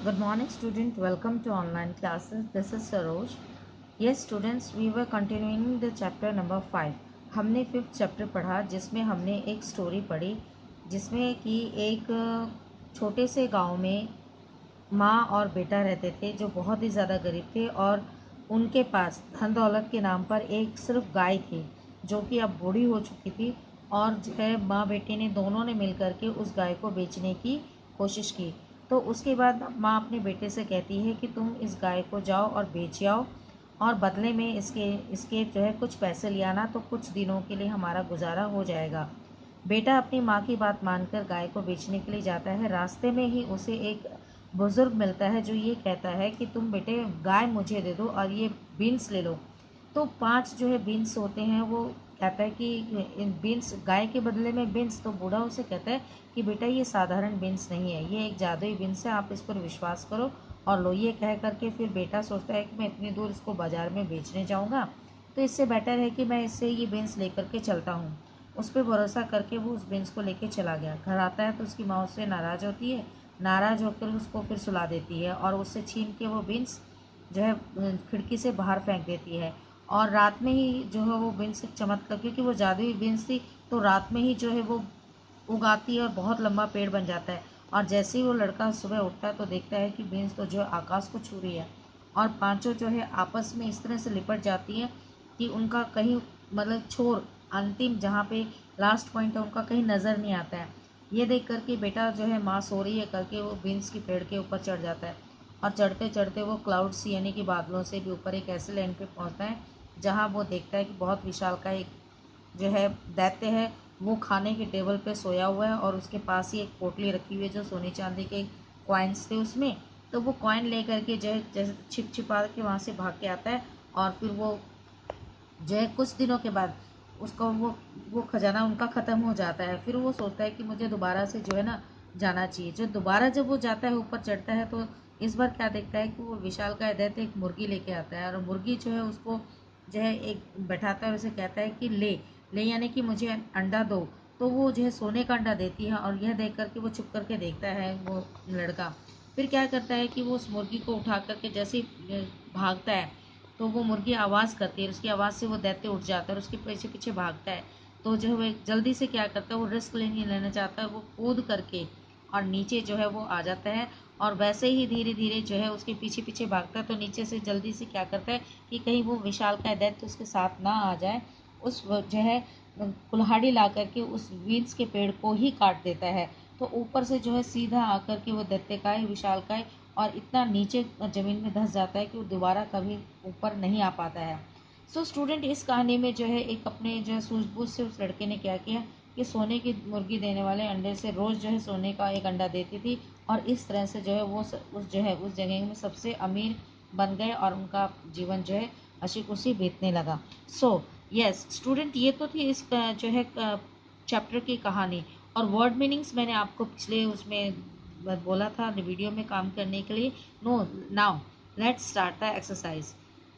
Good morning student, welcome to online classes. This is Saroj. Yes students, we were continuing the chapter number 5. हमने 5th chapter पढ़ा जिसमें हमने एक story पढ़ी जिसमें कि एक छोटे से गांव में माँ और बेटा रहते थे जो बहुत ही ज़्यादा गरीब थे और उनके पास धन दौलत के नाम पर एक सिर्फ गाय थी जो कि अब बूढ़ी हो चुकी थी और जो है माँ बेटे ने दोनों ने मिल कर के उस गाय को बेचने की कोशिश की। तो उसके बाद माँ अपने बेटे से कहती है कि तुम इस गाय को जाओ और बेच आओ और बदले में इसके जो है कुछ पैसे ले आना, तो कुछ दिनों के लिए हमारा गुजारा हो जाएगा। बेटा अपनी माँ की बात मानकर गाय को बेचने के लिए जाता है। रास्ते में ही उसे एक बुज़ुर्ग मिलता है जो ये कहता है कि तुम बेटे गाय मुझे दे दो और ये बीन्स ले लो। तो 5 जो है बीन्स होते हैं, वो कहता है कि इन बीन्स गाय के बदले में बीन्स। तो बूढ़ा उसे कहता है कि बेटा ये साधारण बीन्स नहीं है, ये एक जादुई बीन्स है, आप इस पर विश्वास करो और लो। ये कह करके फिर बेटा सोचता है कि मैं इतनी दूर इसको बाज़ार में बेचने जाऊँगा तो इससे बेटर है कि मैं इससे ये बीन्स लेकर के चलता हूँ। उस पर भरोसा करके वो उस बीन्स को लेके चला गया। घर आता है तो उसकी माँ उससे नाराज़ होती है, नाराज़ होकर उसको फिर सुला देती है और उससे छीन के वो बीन्स जो है खिड़की से बाहर फेंक देती है। और रात में ही जो है वो बीन्स चमत्कार, क्योंकि वो जादुई बीन्स थी, तो रात में ही जो है वो उगाती है और बहुत लंबा पेड़ बन जाता है। और जैसे ही वो लड़का सुबह उठता है तो देखता है कि बीन्स तो जो है आकाश को छू रही है और पांचों जो है आपस में इस तरह से लिपट जाती है कि उनका कहीं मतलब छोर अंतिम जहाँ पे लास्ट पॉइंट है उनका कहीं नज़र नहीं आता है। ये देख करके बेटा जो है माँ सो रही है करके वो बीन्स की पेड़ के ऊपर चढ़ जाता है और चढ़ते चढ़ते वो क्लाउड्स यानी कि बादलों से भी ऊपर एक ऐसे लैंड पे पहुँचता है जहाँ वो देखता है कि बहुत विशाल का एक जो है दैत्य है, वो खाने के टेबल पे सोया हुआ है और उसके पास ही एक पोटली रखी हुई है जो सोने चांदी के कॉइन्स थे उसमें। तो वो कॉइन ले करके जो है जैसे छिप छिपा के वहाँ से भाग के आता है और फिर वो जो है कुछ दिनों के बाद उसका वो खजाना उनका ख़त्म हो जाता है। फिर वो सोचता है कि मुझे दोबारा से जो है ना जाना चाहिए। जो दोबारा जब वो जाता है ऊपर चढ़ता है तो इस बार क्या देखता है कि वो विशाल का दैत्य एक मुर्गी लेके आता है और मुर्गी जो है उसको जो है एक बैठाता है और उसे कहता है कि ले ले यानी कि मुझे अंडा दो। तो वो जो है सोने का अंडा देती है और यह देख करके वो छुप करके देखता है वो लड़का। फिर क्या करता है कि वो उस मुर्गी को उठा करके जैसे ही भागता है तो वो मुर्गी आवाज़ करती है, उसकी आवाज़ से वो दैत्य उठ जाता है और उसके पीछे पीछे भागता है। तो जो है वो जल्दी से क्या करता है, वो रिस्क नहीं लेना चाहता है, वो कूद करके और नीचे जो है वो आ जाता है और वैसे ही धीरे धीरे जो है उसके पीछे पीछे भागता है। तो नीचे से जल्दी से क्या करता है कि कहीं वो विशाल का दैत्य उसके साथ ना आ जाए, उस जो है कुल्हाड़ी ला करके उस बीन्स के पेड़ को ही काट देता है। तो ऊपर से जो है सीधा आकर के वो दैत्यकाय विशालकाय और इतना नीचे ज़मीन में धंस जाता है कि वो दोबारा कभी ऊपर नहीं आ पाता है। सो स्टूडेंट, इस कहानी में जो है एक अपने जो है सूझबूझ से उस लड़के ने क्या किया कि सोने की मुर्गी देने वाले अंडे से रोज़ जो है सोने का एक अंडा देती थी और इस तरह से जो है वो उस जो है उस जगह में सबसे अमीर बन गए और उनका जीवन जो है हंसी खुशी बीतने लगा। सो यस स्टूडेंट, ये तो थी इस जो है चैप्टर की कहानी। और वर्ड मीनिंग्स मैंने आपको पिछले उसमें बोला था वीडियो में काम करने के लिए। No, now let's start the exercise.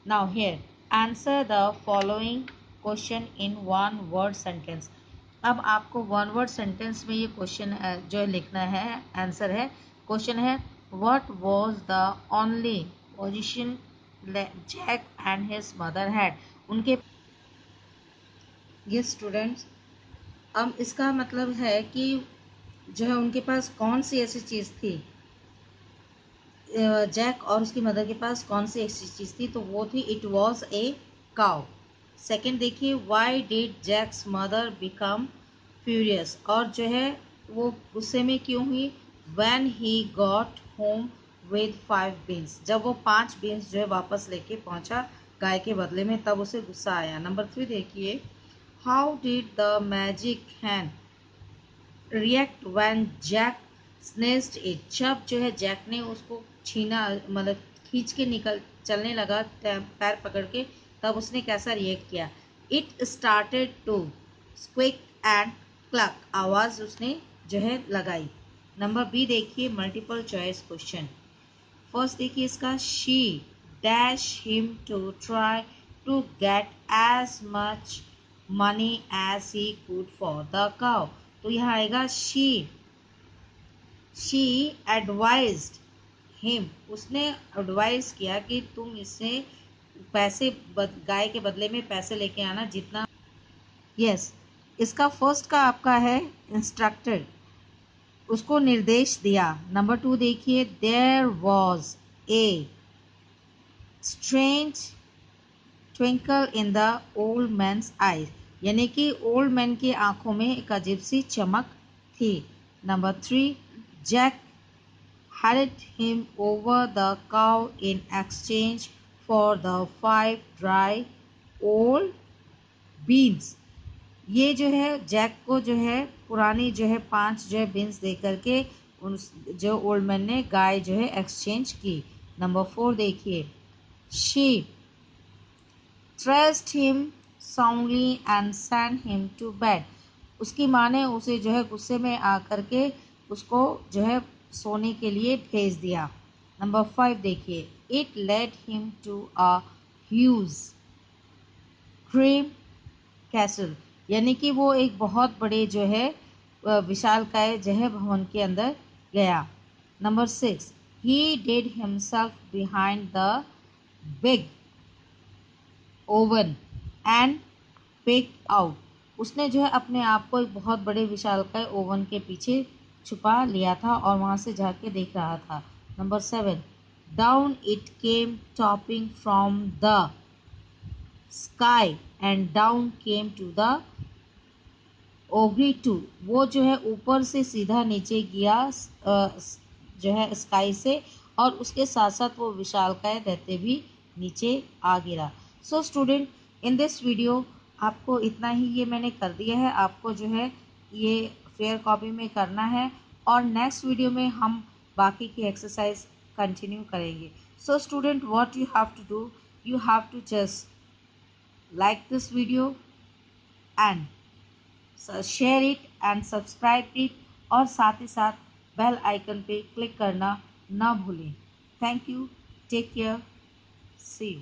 Now here answer the following question in one word sentence. अब आपको वन वर्ड सेंटेंस में ये क्वेश्चन जो है लिखना है, आंसर है। क्वेश्चन है what was the only position Jack and his mother had. उनके ये स्टूडेंट्स, अब इसका मतलब है कि जो है उनके पास कौन सी ऐसी चीज़ थी, जैक और उसकी मदर के पास कौन सी ऐसी चीज़ थी, तो वो थी it was a cow. Second देखिए, why did Jack's mother become furious, और जो है वो गुस्से में क्यों हुई। When he got home with 5 beans, जब वो 5 बीन्स जो है वापस लेके पहुंचा गाय के बदले में, तब उसे गुस्सा आया। नंबर 3 देखिए, how did the magic hand react when Jack snatched it, जब जो है जैक ने उसको छीना मतलब खींच के निकल चलने लगा पैर पकड़ के, तब उसने कैसा रिएक्ट किया। It started to squeak and cluck, आवाज़ उसने जो है लगाई। नंबर बी देखिए, मल्टीपल चॉइस क्वेश्चन। फर्स्ट देखिए इसका, she dash him to try to get as much money as he could for the cow. तो यहाँ आएगा शी एडवाइज्ड हिम, उसने एडवाइस किया कि तुम इससे पैसे गाय के बदले में पैसे लेके आना जितना। यस, इसका फर्स्ट का आपका है इंस्ट्रक्टेड, उसको निर्देश दिया। नंबर 2 देखिए, there was a strange twinkle in the old man's eyes, यानी कि ओल्ड मैन की आंखों में एक अजीब सी चमक थी। Number 3, Jack handed him over the cow in exchange for the 5 dry old beans। ये जो है जैक को जो है पुरानी जो है 5 जो है बीन्स दे करके उन जो ओल्ड मैन ने गाय जो है एक्सचेंज की। नंबर 4 देखिए, she thrashed him soundly and sent him to bed। उसकी माँ ने उसे जो है गुस्से में आकर के उसको जो है सोने के लिए भेज दिया। नंबर 5 देखिए, it led him to a huge green castle, यानी कि वो एक बहुत बड़े जो है विशालकाय जो है भवन के अंदर गया। Number 6, he did himself behind the big oven and pick out, उसने जो है अपने आप को एक बहुत बड़े विशालकाय ओवन के पीछे छुपा लिया था और वहां से जाके देख रहा था। Number 7, down it came toppling from the sky and down came to the ogre too, वो जो है ऊपर से सीधा नीचे गया जो है स्काई से, और उसके साथ साथ वो विशालकाय रहते भी नीचे आ गिरा। So student, in this video आपको इतना ही ये मैंने कर दिया है, आपको जो है ये फेयर कॉपी में करना है और नेक्स्ट वीडियो में हम बाकी की एक्सरसाइज कंटिन्यू करेंगे। So student, what you have to do, you have to just like this video and share it and subscribe it, और साथ ही साथ बेल आइकन पे क्लिक करना ना भूलें। Thank you, take care, see you.